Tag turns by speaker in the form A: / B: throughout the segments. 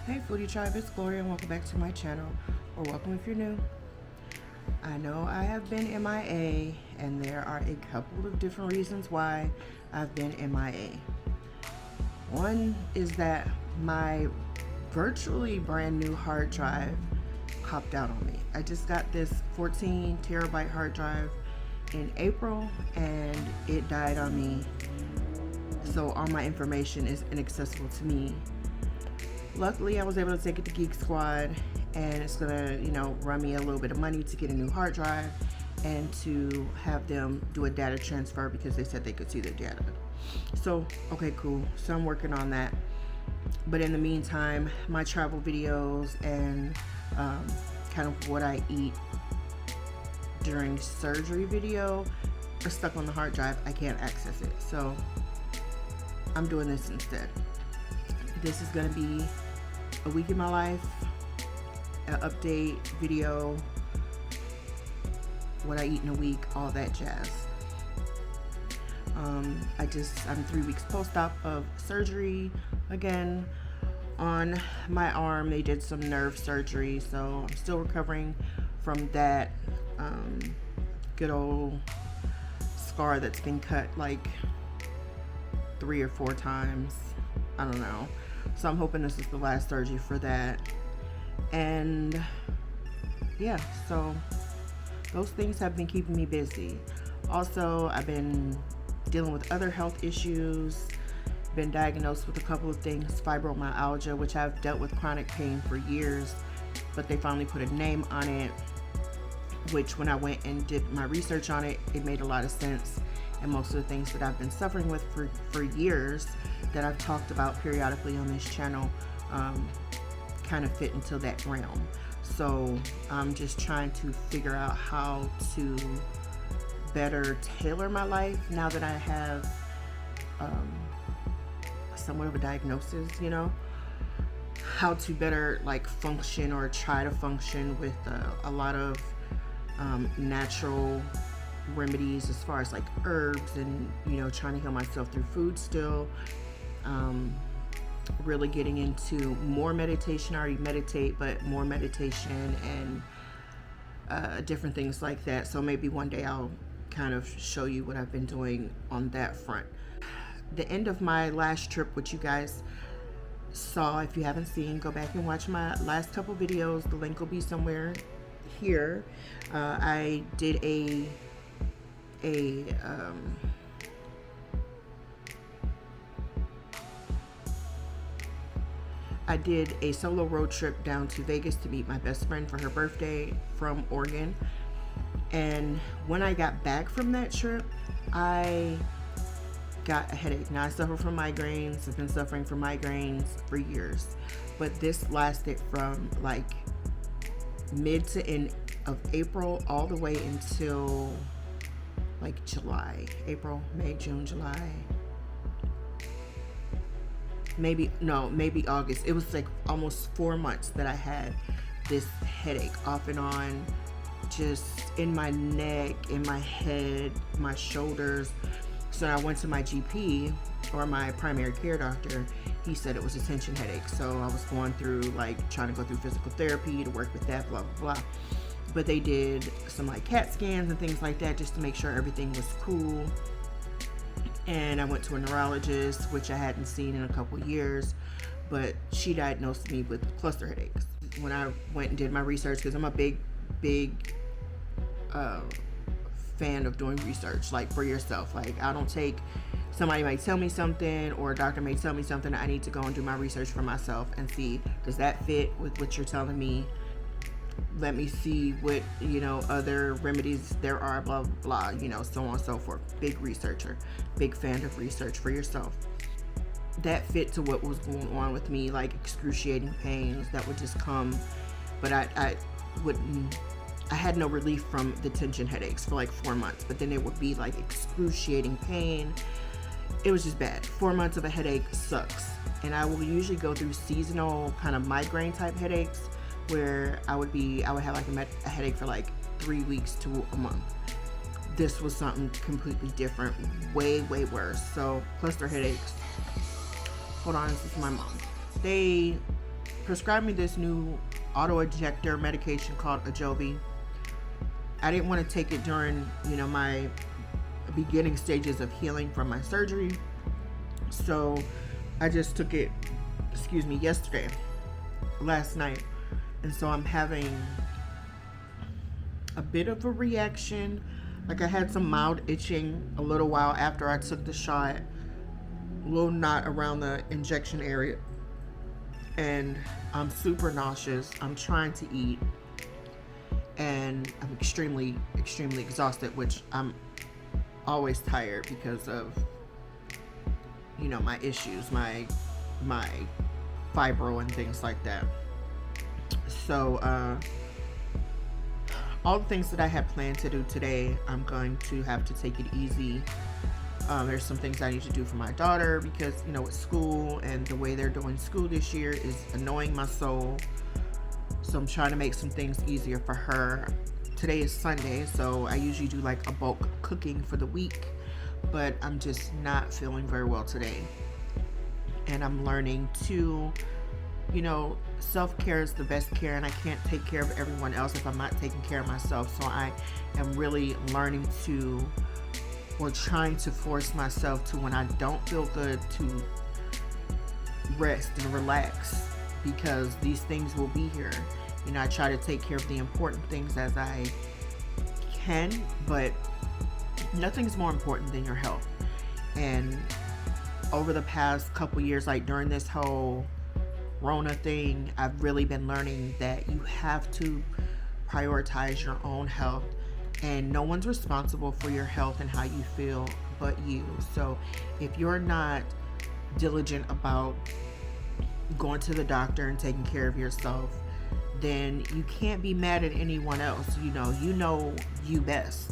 A: Hey Foodie Tribe, it's Gloria and welcome back to my channel, or welcome if you're new. I know I have been MIA and there are a couple of different reasons why I've been MIA. One is that my virtually brand new hard drive popped out on me. I just got this 14 terabyte hard drive in April and it died on me, so all my information is inaccessible to me. Luckily, I was able to take it to Geek Squad, and it's gonna, run me a little bit of money to get a new hard drive and to have them do a data transfer because they said they could see the data. So, okay, cool. So I'm working on that. But in the meantime, my travel videos and kind of what I eat during surgery video are stuck on the hard drive. I can't access it. So I'm doing this instead. This is gonna be a week in my life, an update video, what I eat in a week, all that jazz. I'm 3 weeks post-op of surgery again. On my arm, they did some nerve surgery, so I'm still recovering from that good old scar that's been cut like 3 or 4 times. I don't know. So I'm hoping this is the last surgery for that. And yeah, so those things have been keeping me busy. Also, I've been dealing with other health issues, been diagnosed with a couple of things, fibromyalgia, which I've dealt with chronic pain for years, but they finally put a name on it, which when I went and did my research on it, it made a lot of sense. And most of the things that I've been suffering with for years that I've talked about periodically on this channel kind of fit into that realm. So I'm just trying to figure out how to better tailor my life now that I have somewhat of a diagnosis, you know, how to better like function or try to function with a lot of natural remedies as far as like herbs and, you know, trying to heal myself through food still. Really getting into more meditation. I already meditate, but more meditation and different things like that. So maybe one day I'll kind of show you what I've been doing on that front. The end of my last trip, which you guys saw, if you haven't seen, go back and watch my last couple videos. The link will be somewhere here. I did I did a solo road trip down to Vegas to meet my best friend for her birthday from Oregon. And when I got back from that trip, I got a headache. Now I suffer from migraines. I've been suffering from migraines for years, but this lasted from like mid to end of April all the way until like July. April, May, June, July. Maybe August. It was like almost 4 months that I had this headache off and on, just in my neck, in my head, my shoulders. So I went to my GP, or my primary care doctor. He said it was a tension headache. So I was going through like trying to go through physical therapy to work with that, blah blah blah. But they did some like CAT scans and things like that just to make sure everything was cool. And I went to a neurologist, which I hadn't seen in a couple years, but she diagnosed me with cluster headaches. When I went and did my research, because I'm a big fan of doing research, like for yourself. Like I don't take, somebody might tell me something or a doctor may tell me something, I need to go and do my research for myself and see, does that fit with what you're telling me? Let me see what, you know, other remedies there are, blah, blah, blah, you know, so on and so forth. Big researcher, big fan of research for yourself. That fit to what was going on with me, like excruciating pains that would just come, but I had no relief from the tension headaches for like 4 months, but then it would be like excruciating pain. It was just bad. 4 months of a headache sucks. And I will usually go through seasonal kind of migraine type headaches, where I would have like a headache for like 3 weeks to a month. This was something completely different, way worse. So cluster headaches. Hold on, this is my mom. They prescribed me this new auto-injector medication called Ajovy. I didn't want to take it during, you know, my beginning stages of healing from my surgery. So I just took it, yesterday, last night. And so I'm having a bit of a reaction. Like I had some mild itching a little while after I took the shot, a little knot around the injection area. And I'm super nauseous. I'm trying to eat. And I'm extremely exhausted, which I'm always tired because of, you know, my issues, my fibro and things like that. So all the things that I had planned to do today, I'm going to have to take it easy. There's some things I need to do for my daughter because, you know, with school and the way they're doing school this year is annoying my soul. So I'm trying to make some things easier for her. Today is Sunday, so I usually do like a bulk cooking for the week, but I'm just not feeling very well today. And I'm learning to, you know, self-care is the best care, and I can't take care of everyone else if I'm not taking care of myself. So I am really learning to, or trying to force myself to, when I don't feel good, to rest and relax, because these things will be here. You know, I try to take care of the important things as I can, but nothing's more important than your health. And over the past couple years, like during this whole Rona thing, I've really been learning that you have to prioritize your own health, and no one's responsible for your health and how you feel but you. So if you're not diligent about going to the doctor and taking care of yourself, then you can't be mad at anyone else. You know you best.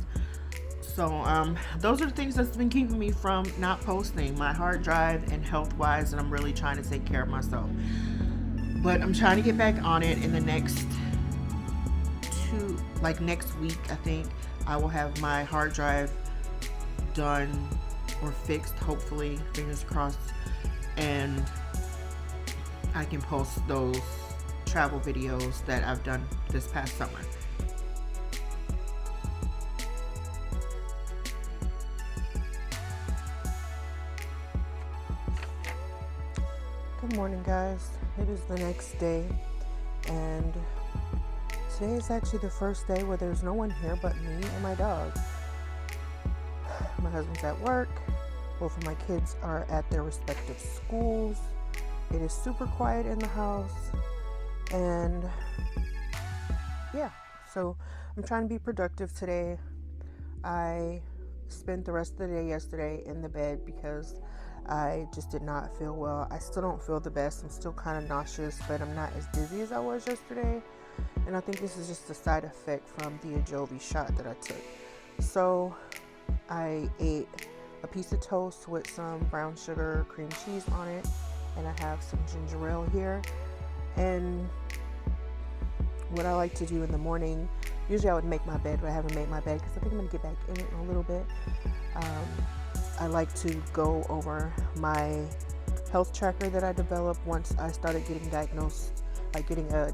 A: So those are the things that's been keeping me from not posting, my hard drive and health wise, and I'm really trying to take care of myself. But I'm trying to get back on it in the next next week. I think I will have my hard drive done or fixed, hopefully, fingers crossed, and I can post those travel videos that I've done this past summer. Good morning, guys. It is the next day, and today is actually the first day where there's no one here but me and my dog. My husband's at work. Both of my kids are at their respective schools. It is super quiet in the house, and yeah, so I'm trying to be productive today. I spent the rest of the day yesterday in the bed because I just did not feel well. I still don't feel the best. I'm still kind of nauseous, but I'm not as dizzy as I was yesterday. And I think this is just a side effect from the Ajovy shot that I took. So I ate a piece of toast with some brown sugar cream cheese on it, and I have some ginger ale here. And what I like to do in the morning, usually I would make my bed, but I haven't made my bed because I think I'm going to get back in it in a little bit. I like to go over my health tracker that I developed once I started getting diagnosed, like getting a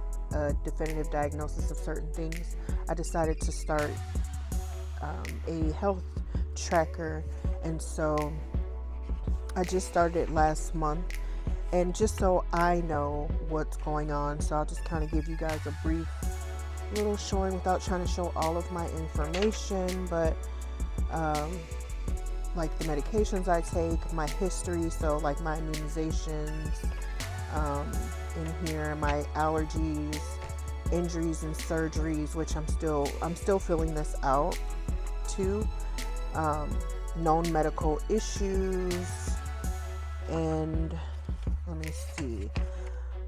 A: definitive diagnosis of certain things. I decided to start a health tracker, and so I just started it last month, and just so I know what's going on, so I'll just kind of give you guys a brief little showing without trying to show all of my information, but like the medications I take, my history, so like my immunizations, in here, my allergies, injuries and surgeries, which I'm still filling this out too, known medical issues, and let me see,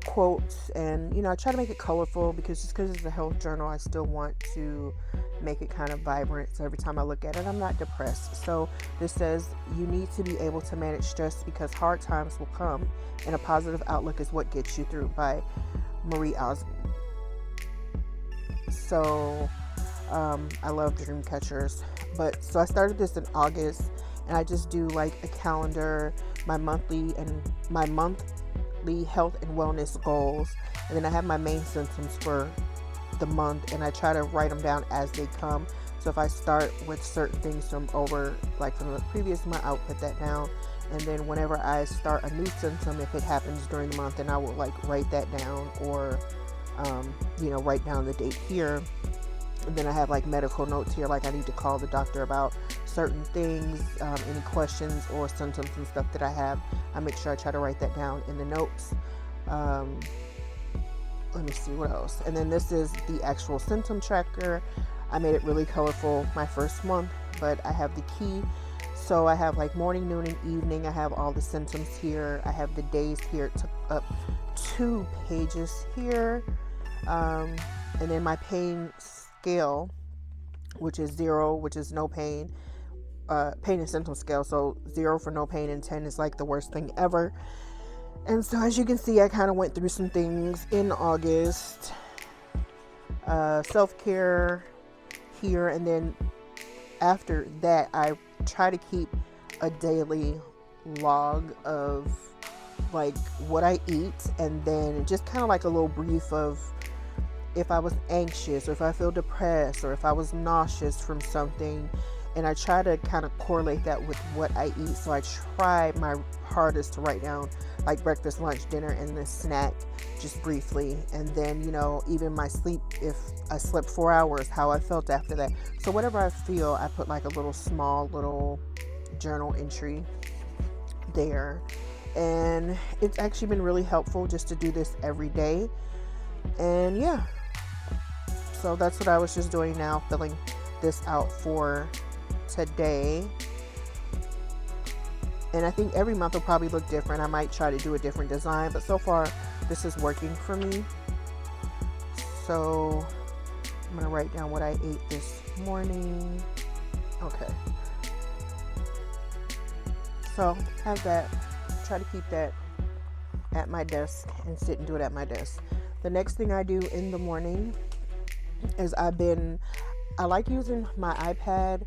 A: quotes, and I try to make it colorful because it's a health journal, I still want to make it kind of vibrant, so every time I look at it I'm not depressed. So this says, you need to be able to manage stress because hard times will come and a positive outlook is what gets you through, by Marie Osmond. So I love dream catchers, but so I started this in August, and I just do like a calendar, my monthly health and wellness goals, and then I have my main symptoms for the month, and I try to write them down as they come. So if I start with certain things from the previous month, I'll put that down, and then whenever I start a new symptom, if it happens during the month, then I will write that down, or write down the date here. And then I have medical notes here, I need to call the doctor about certain things, any questions or symptoms and stuff that I have. I make sure I try to write that down in the notes. Let me see what else. And then this is the actual symptom tracker. I made it really colorful my first month, but I have the key. So I have morning, noon, and evening. I have all the symptoms here. I have the days here. It took up 2 pages here. And then my pain scale, which is 0, which is no pain. Pain and symptom scale. So 0 for no pain and 10 is the worst thing ever. And so as you can see, I kind of went through some things in August. Self-care here, and then after that, I try to keep a daily log of what I eat, and then just kind of a little brief of if I was anxious, or if I feel depressed, or if I was nauseous from something. And I try to kind of correlate that with what I eat. So I try my hardest to write down breakfast, lunch, dinner, and the snack just briefly. And then, even my sleep, if I slept 4 hours, how I felt after that. So whatever I feel, I put a little small journal entry there. And it's actually been really helpful just to do this every day. And yeah, so that's what I was just doing now, filling this out for today. And I think every month will probably look different. I might try to do a different design, but so far this is working for me. So I'm gonna write down what I ate this morning. Okay, so have that. Try to keep that at my desk and sit and do it at my desk. The next thing I do in the morning is I like using my iPad.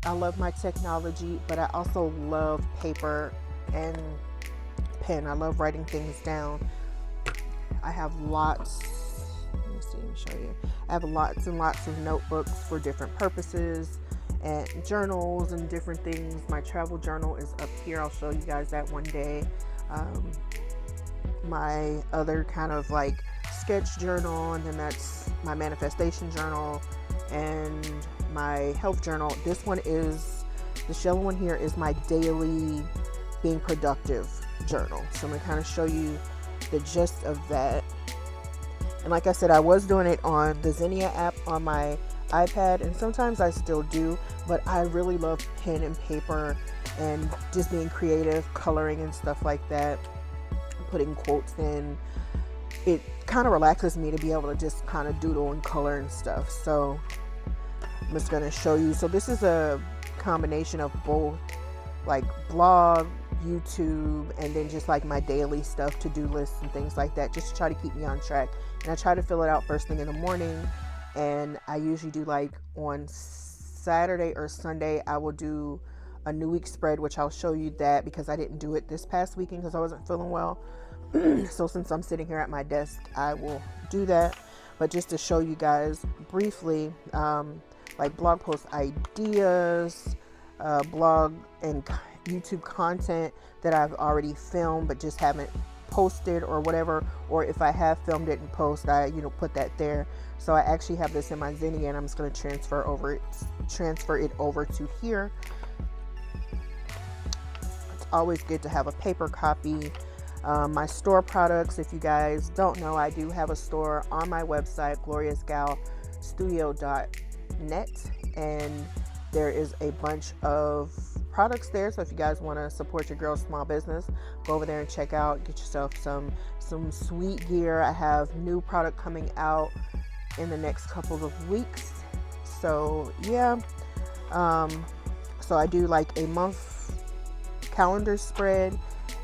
A: I love my technology, but I also love paper and pen. I love writing things down. I have lots, let me show you. I have lots and lots of notebooks for different purposes and journals and different things. My travel journal is up here. I'll show you guys that one day. My other kind of like sketch journal, and then that's my manifestation journal and my health journal. This yellow one here is my daily being productive journal. So I'm gonna kind of show you the gist of that. And like I said, I was doing it on the Zinnia app on my iPad, and sometimes I still do, but I really love pen and paper and just being creative, coloring and stuff like that, putting quotes in. It kind of relaxes me to be able to just kind of doodle and color and stuff. So I'm just going to show you. So this is a combination of both like blog, YouTube, and then just like my daily stuff, to-do lists and things like that, just to try to keep me on track. And I try to fill it out first thing in the morning. And I usually do like on Saturday or Sunday, I will do a new week spread, which I'll show you that because I didn't do it this past weekend because I wasn't feeling well. So since I'm sitting here at my desk, I will do that. But just to show you guys briefly, like blog post ideas, blog and YouTube content that I've already filmed but just haven't posted or whatever, or if I have filmed it and post, I put that there. So I actually have this in my Zinnia, and I'm just going to transfer it over to here. It's always good to have a paper copy. My store products, if you guys don't know, I do have a store on my website, gloriousgalstudio.net, and there is a bunch of products there. So if you guys want to support your girl's small business, go over there and check out, get yourself some sweet gear. I have new product coming out in the next couple of weeks. So yeah, so I do like a month calendar spread,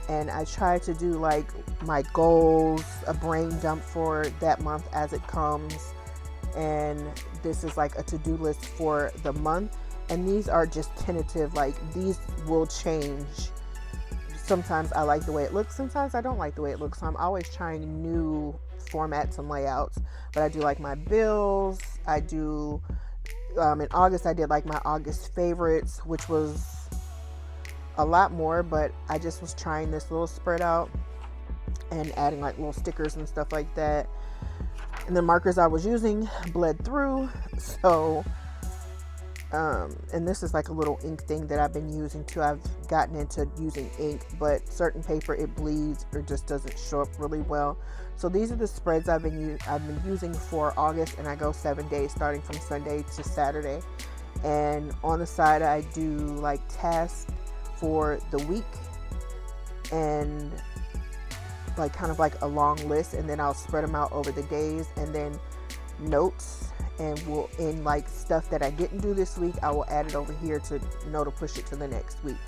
A: and I try to do like my goals, a brain dump for that month as it comes. And this is like a to-do list for the month. And these are just tentative, like these will change. Sometimes I like the way it looks, sometimes I don't like the way it looks. So I'm always trying new formats and layouts. But I do like my bills. I do, in August, I did like my August favorites, which was a lot more, but I just was trying this little spread out and adding like little stickers and stuff like that. And the markers I was using bled through. So, and this is like a little ink thing that I've been using too. I've gotten into using ink, but certain paper, it bleeds or just doesn't show up really well. So these are the spreads I've been using for August, and I go 7 days starting from Sunday to Saturday. And on the side, I do like tasks for the week and like kind of like a long list, and then I'll spread them out over the days, and then notes, and we'll in like stuff that I didn't do this week, I will add it over here to to push it to the next week.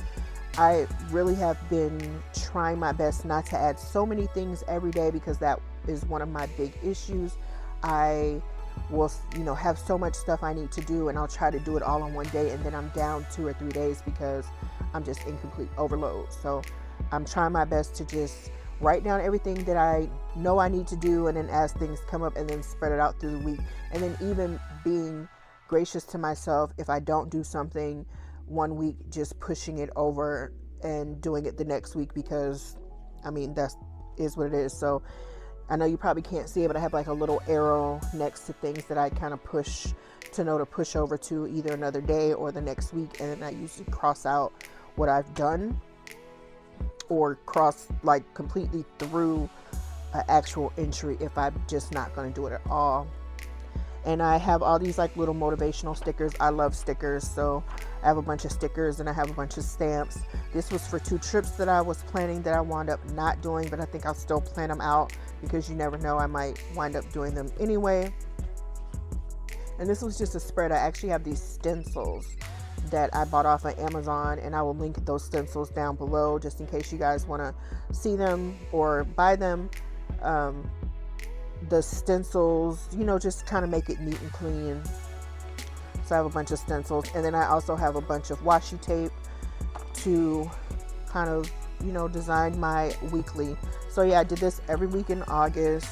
A: I really have been trying my best not to add so many things every day, because that is one of my big issues. I will have so much stuff I need to do, and I'll try to do it all in one day, and then I'm down 2 or 3 days because I'm just in complete overload. So I'm trying my best to just write down everything that I know I need to do, and then as things come up, and then spread it out through the week. And then even being gracious to myself if I don't do something one week, just pushing it over and doing it the next week, because that is what it is. So I know you probably can't see it, but I have like a little arrow next to things that I kind of push to push over to either another day or the next week, and then I usually cross out what I've done. or cross like completely through an actual entry if I'm just not going to do it at all. And I have all these like little motivational stickers. I love stickers, so I have a bunch of stickers and I have a bunch of stamps. This was for 2 trips that I was planning that I wound up not doing, but I think I'll still plan them out because you never know, I might wind up doing them anyway. And this was just a spread. I actually have these stencils that I bought off of Amazon, and I will link those stencils down below just in case you guys want to see them or buy them. The stencils, you know, just kind of make it neat and clean. So I have a bunch of stencils, and then I also have a bunch of washi tape to kind of, you know, design my weekly. So yeah, I did this every week in August.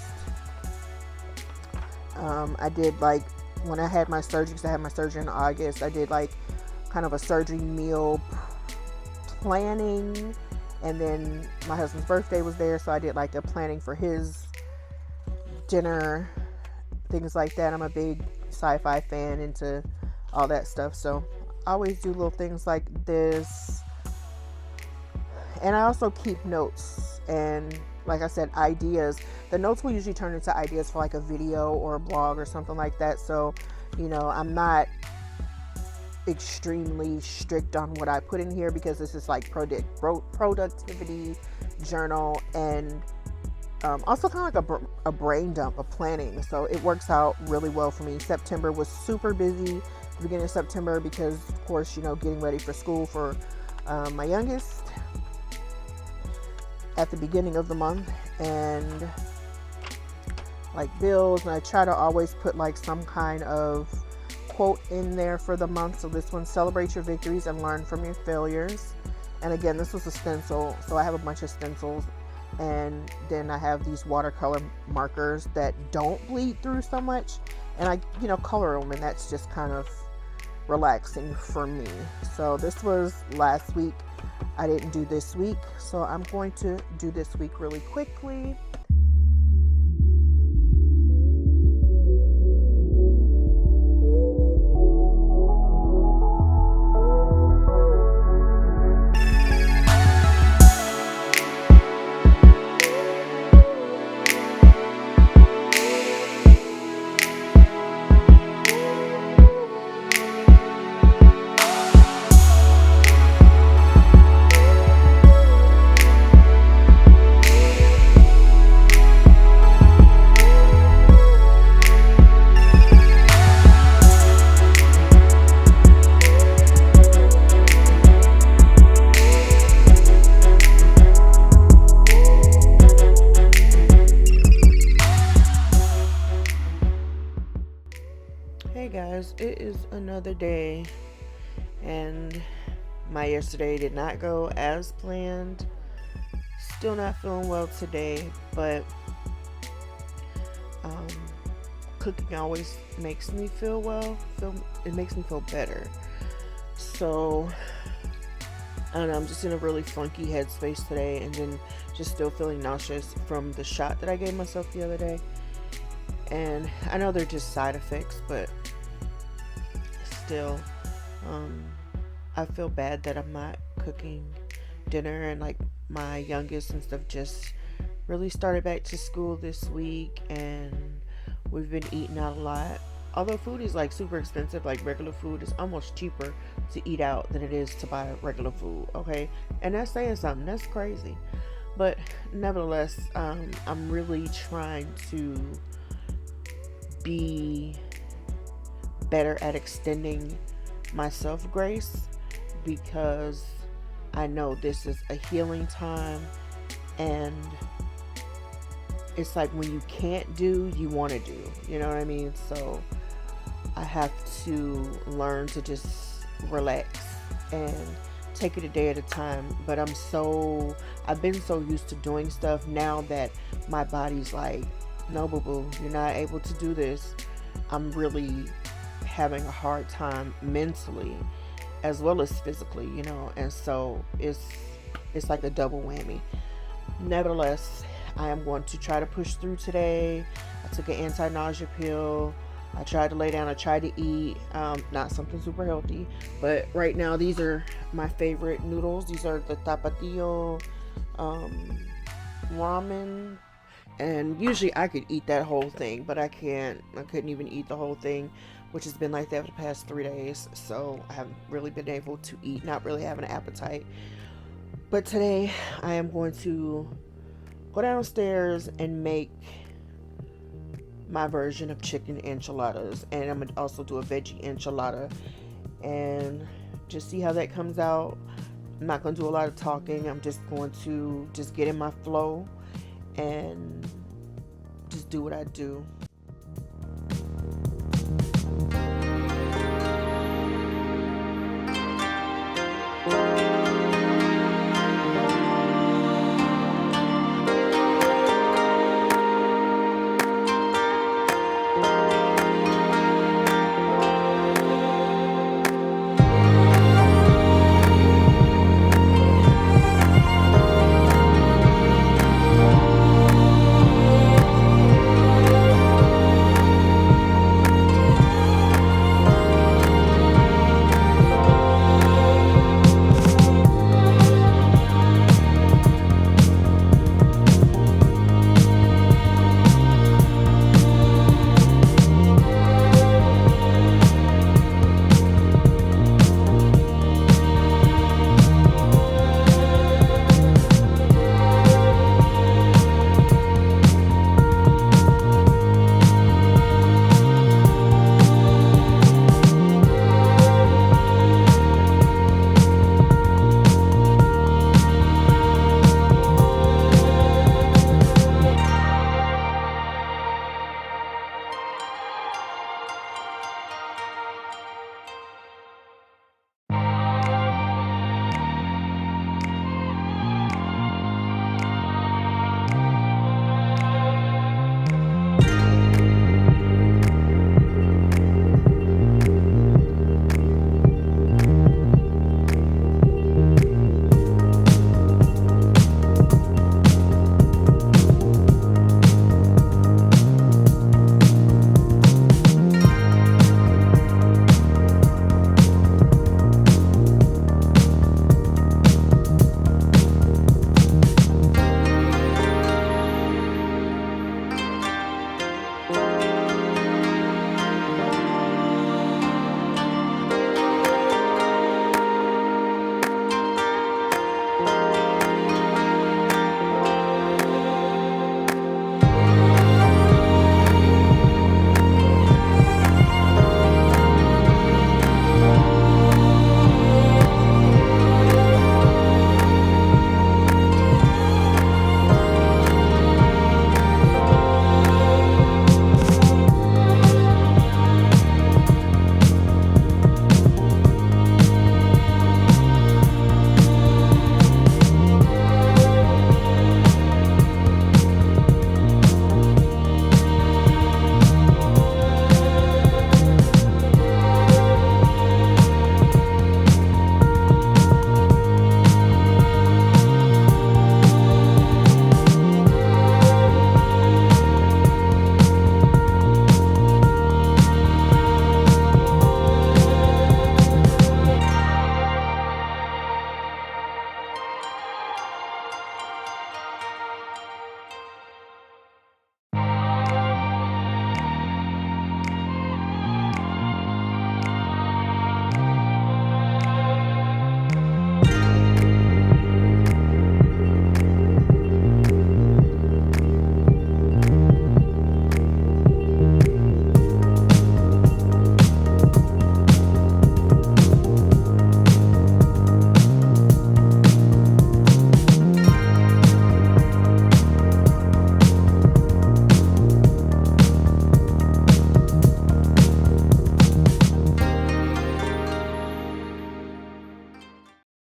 A: I did like when I had my surgery, because I had my surgery in August, I did like kind of a surgery meal planning, and then my husband's birthday was there, so I did like a planning for his dinner, things like that. I'm a big sci-fi fan, into all that stuff, so I always do little things like this. And I also keep notes, and like I said, ideas. The notes will usually turn into ideas for like a video or a blog or something like that. So, you know, I'm not extremely strict on what I put in here, because this is like productivity journal, and also kind of like a brain dump of planning. So it works out really well for me. September was super busy, the beginning of September, because of course, you know, getting ready for school for my youngest at the beginning of the month, and like bills. And I try to always put like some kind of quote in there for the month. So this one, celebrate your victories and learn from your failures. And again, this was a stencil, so I have a bunch of stencils. And then I have these watercolor markers that don't bleed through so much, and I, you know, color them, and that's just kind of relaxing for me. So this was last week. I didn't do this week, so I'm going to do this week really quickly. Hey guys, it is another day, and my yesterday did not go as planned. Still not feeling well today, but cooking always makes me feel well. It makes me feel better. So I don't know, I'm just in a really funky headspace today, and then just still feeling nauseous from the shot that I gave myself the other day. And I know they're just side effects, but still, I feel bad that I'm not cooking dinner, and like my youngest and stuff just really started back to school this week, and we've been eating out a lot. Although food is like super expensive, like regular food is almost cheaper to eat out than it is to buy regular food, okay? And that's saying something. That's crazy. But nevertheless, I'm really trying to be better at extending myself grace, because I know this is a healing time, and it's like when you can't do, you want to do, you know what I mean? So I have to learn to just relax and take it a day at a time. But I've been so used to doing stuff now that my body's like, no, boo-boo, you're not able to do this. I'm really having a hard time mentally as well as physically, you know, and so it's like a double whammy. Nevertheless, I am going to try to push through today. I took an anti-nausea pill. I tried to lay down. I tried to eat, not something super healthy, but right now these are my favorite noodles. These are the tapatio ramen, and usually I could eat that whole thing, but I can't. I couldn't even eat the whole thing, which has been like that for the past 3 days. So I haven't really been able to eat, not really having an appetite. But today I am going to go downstairs and make my version of chicken enchiladas, and I'm gonna also do a veggie enchilada and just see how that comes out. I'm not gonna do a lot of talking. I'm just going to just get in my flow and just do what I do.